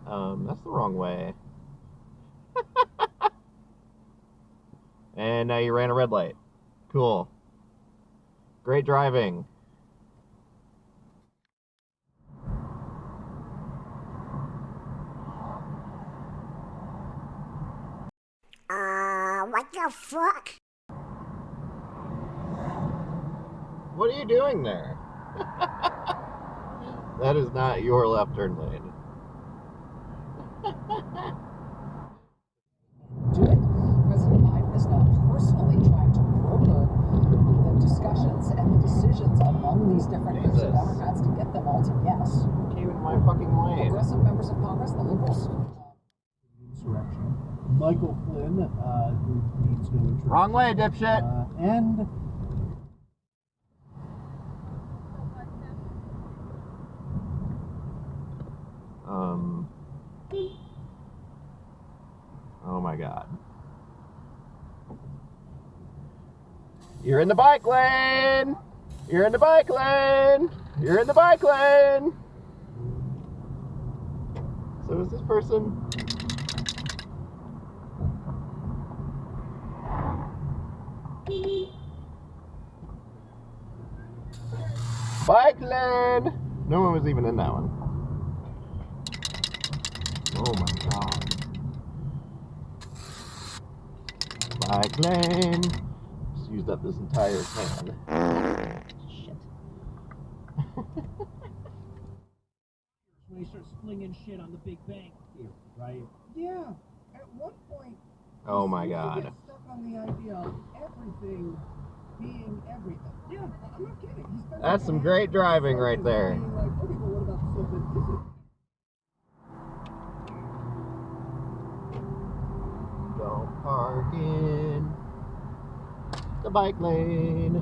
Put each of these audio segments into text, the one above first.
That's the wrong way. And now you ran a red light. Cool. Great driving. What the fuck? What are you doing there? That is not your left turn lane. Do it. President Biden is now personally trying to broker the discussions and the decisions among these different groups of Democrats to get them all to yes. Came in my fucking lane. Progressive members of Congress, the liberals. Insurrection. Michael Flynn, who needs no introduction. Wrong way, dipshit. And oh my god. You're in the bike lane! You're in the bike lane! You're in the bike lane! So is this person? Bike lane! No one was even in that one. Oh my god. Bike lane. Just used up this entire can. Shit. when he starts flinging shit on the Big Bang Theory, right? Yeah. At one point. Oh my god. Get stuck on the idea of everything being everything. Yeah, I'm not kidding. That's some great driving right there. Like, okay, but what about the stuff that isn't? Don't park in the bike lane.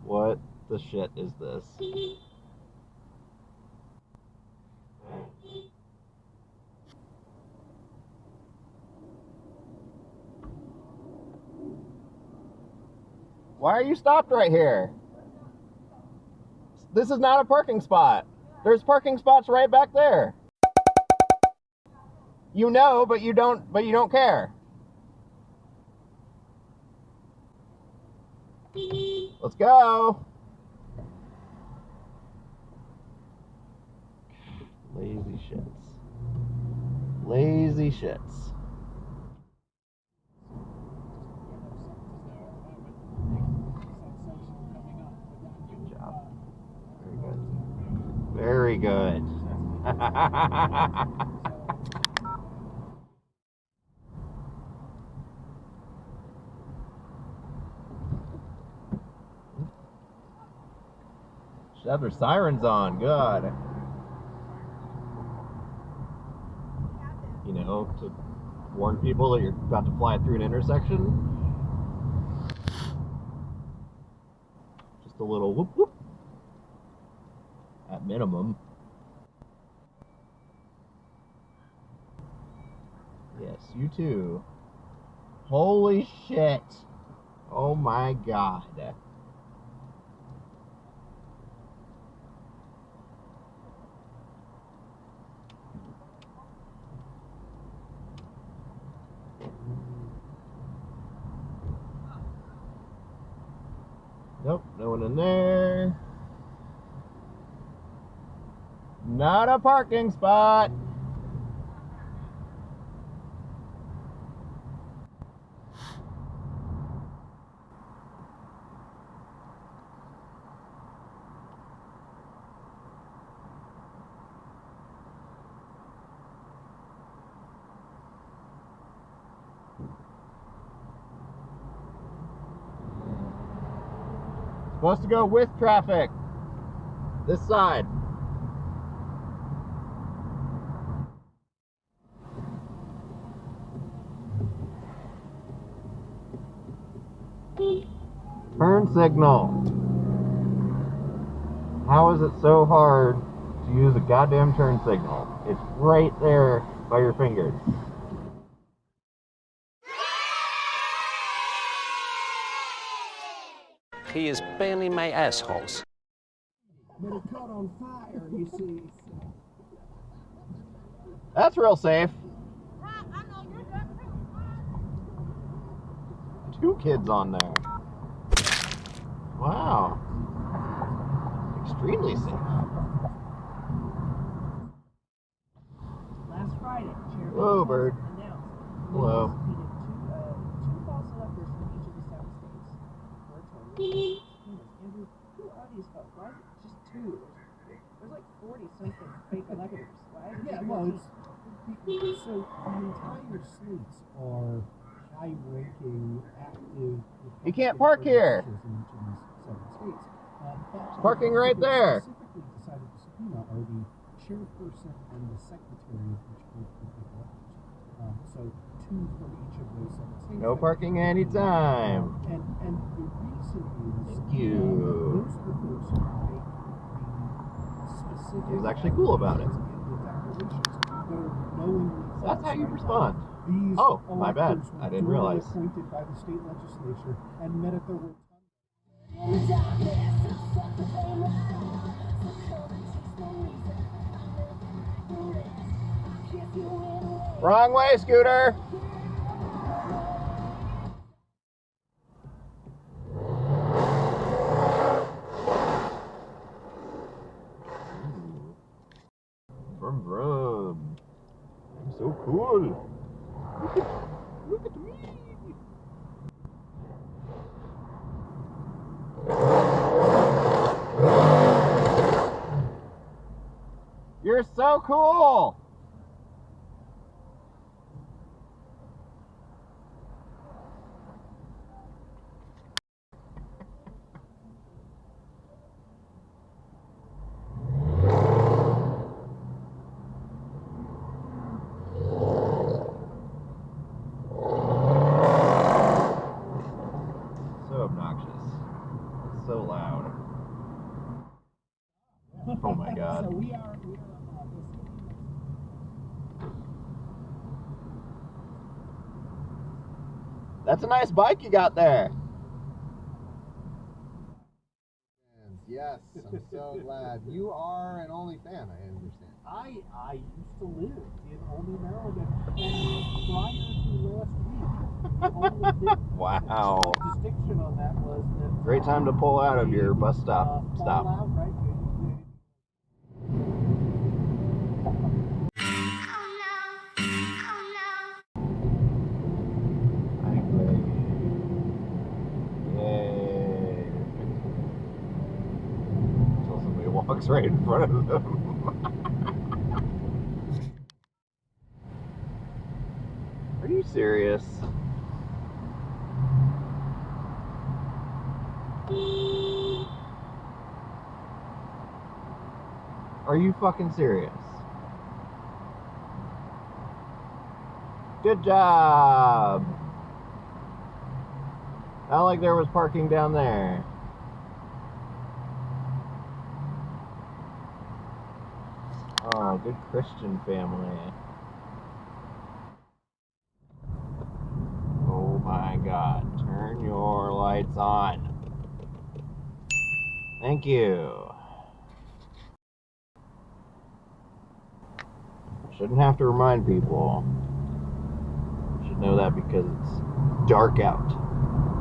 What the shit is this? Why are you stopped right here? This is not a parking spot. There's parking spots right back there. You know, but you don't care. Let's go. Lazy shits. Lazy shits. Good job. Very good. Very good. Should have their sirens on. Good. You know, to warn people that you're about to fly through an intersection. Just a little whoop whoop. At minimum. Yes, you too. Holy shit. Oh my god. Nope, no one in there. Not a parking spot. Supposed to go with traffic. This side. Turn signal. How is it so hard to use a goddamn turn signal? It's right there by your fingers. He is barely my assholes. But it caught on fire, you see. That's real safe. 2 kids on there. Wow. Extremely safe. Last Friday, Chairman Whoa, bird. announced Hello. two false electors from each of the 7 states for a total of 6 subpoenas. Andrew, who are these folks? Why is it just 2? There's like 40-something fake electors. Why is it Yeah, just well, 14? so the entire slates are high-ranking, active. You can't park here. In each of these 7 states. But Parking right there. Specifically decided to subpoena are the chairperson and the secretary of each group of electors. So 2 from each of those 7 states. No parking anytime. And the reason is Thank you. those are the folks who make the specific. He was actually cool about it. And the declarations that are knowingly That's how you false. respond. These Oh, my bad. electors were I didn't duly realize. appointed by the state legislature and met at the rotunda. Wrong way, Scooter. Vroom vroom. I'm so cool. Look at me. You're so cool. So obnoxious. So loud. Oh my god. So we are That's a nice bike you got there. Yes, I'm so glad. You are an only fan, I understand. I used to live in Olney, Maryland, and prior to last week, the only big Wow. distinction on that was that Great time to pull out of your bus stop. fall Stop. out, right? Yay. Until somebody walks right in front of them. Are you serious? Are you fucking serious? Good job! Not like there was parking down there. Oh, good Christian family. Oh my god, turn your lights on. Thank you. Shouldn't have to remind people. Should know that because it's dark out.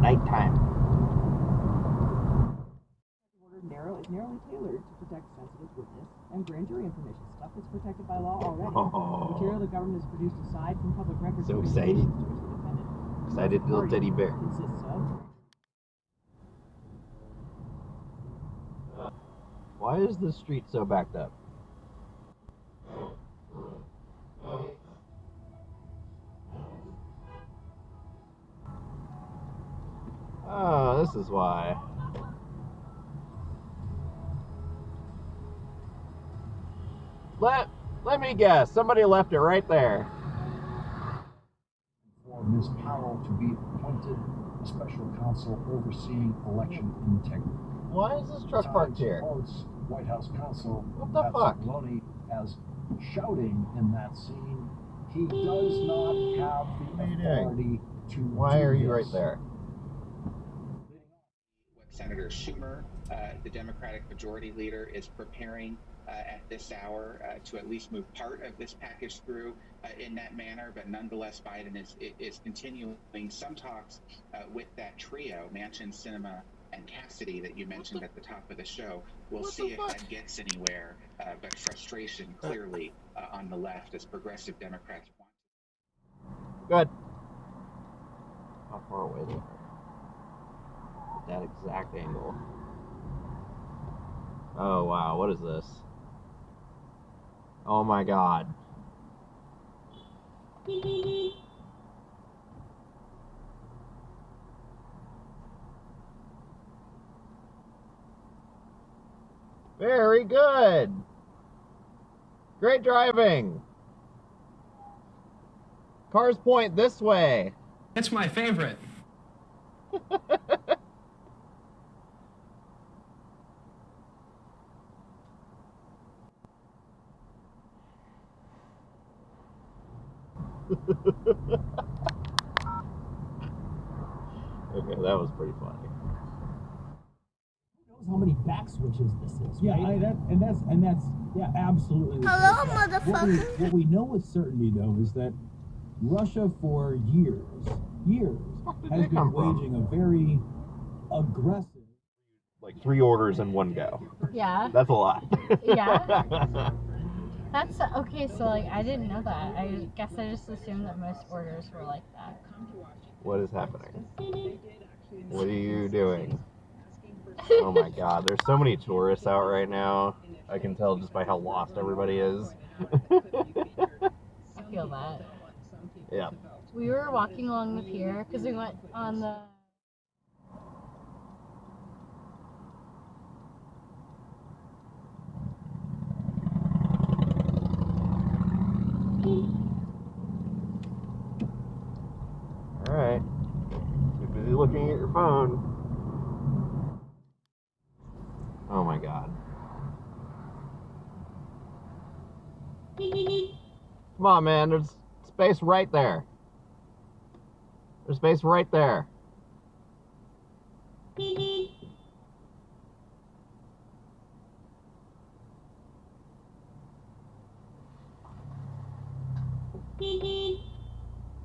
Nighttime. Order is narrowly tailored to protect sensitive witness and grand jury information, stuff that's protected by law already. Oh. Material the government has produced aside from public records. So communications excited. to which the defendant Excited little party teddy bear. consists of. Why is the street so backed up? Oh, this is why. Let me guess. Somebody left it right there. For Ms. Powell to be appointed a special counsel overseeing election integrity. Why is this truck parked here? Quotes White House counsel What the fuck? Maloney as shouting in that scene, he does not have the What are you doing? authority to Why do are you this. right there? Senator Schumer, the Democratic Majority Leader, is preparing at this hour to at least move part of this package through in that manner. But nonetheless, Biden is continuing some talks with that trio, Manchin, Sinema, and Cassidy, that you mentioned at the top of the show. We'll see if that gets anywhere, but frustration clearly on the left as progressive Democrats want. Good. How far away they are? At that exact angle. Oh wow, what is this? Oh my god. Very good. Great driving. Cars point this way. That's my favorite. Okay, that was pretty funny. Who knows how many back switches this is? Yeah, right? that's absolutely. Hello, the case. motherfucker. What we know with certainty, though, is that Russia for years has been waging a very aggressive. Like 3 orders in one go. Yeah. That's a lot. Yeah. That's okay. So like, I didn't know that. I guess I just assumed that most orders were like that. What is happening? What are you doing? Oh my god, there's so many tourists out right now. I can tell just by how lost everybody is. I feel that. Yeah. We were walking along the pier because we went on the. Alright. Too busy looking at your phone. Oh my god. Come on, man. There's space right there. There's space right there.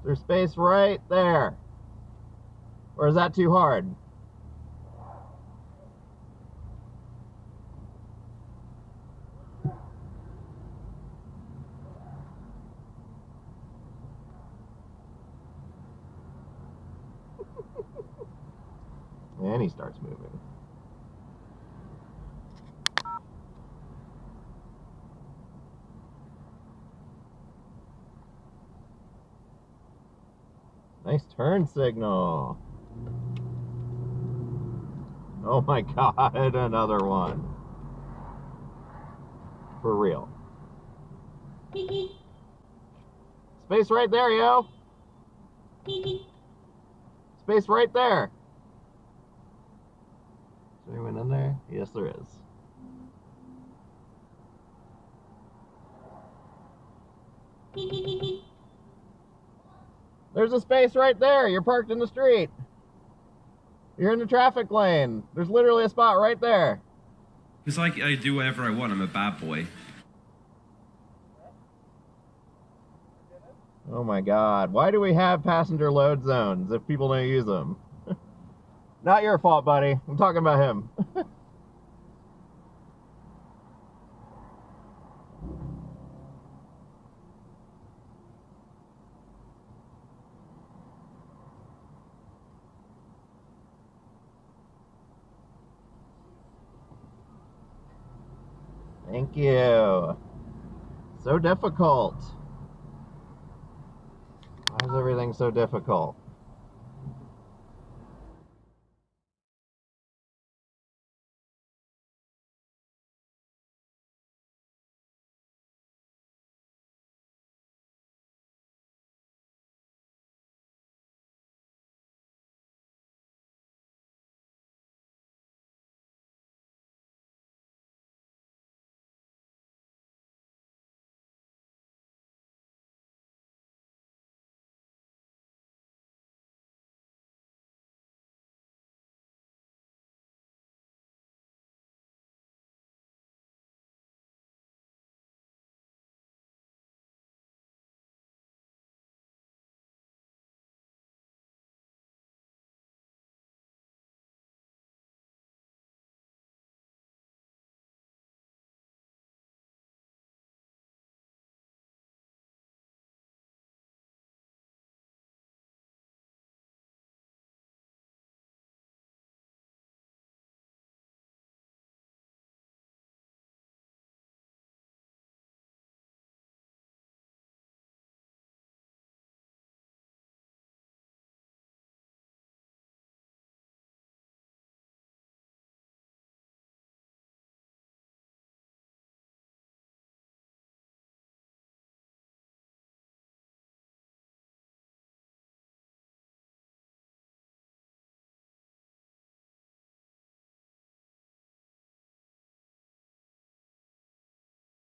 There's space right there. Or is that too hard? And he starts moving. Nice turn signal. Oh my god, another one. For real. Space right there, yo. Space right there. Is there anyone in there? Yes, there is. There's a space right there. You're parked in the street. You're in the traffic lane. There's literally a spot right there. It's like I do whatever I want. I'm a bad boy. Oh my god. Why do we have passenger load zones if people don't use them? Not your fault, buddy. I'm talking about him. Thank you. So difficult. Why is everything so difficult?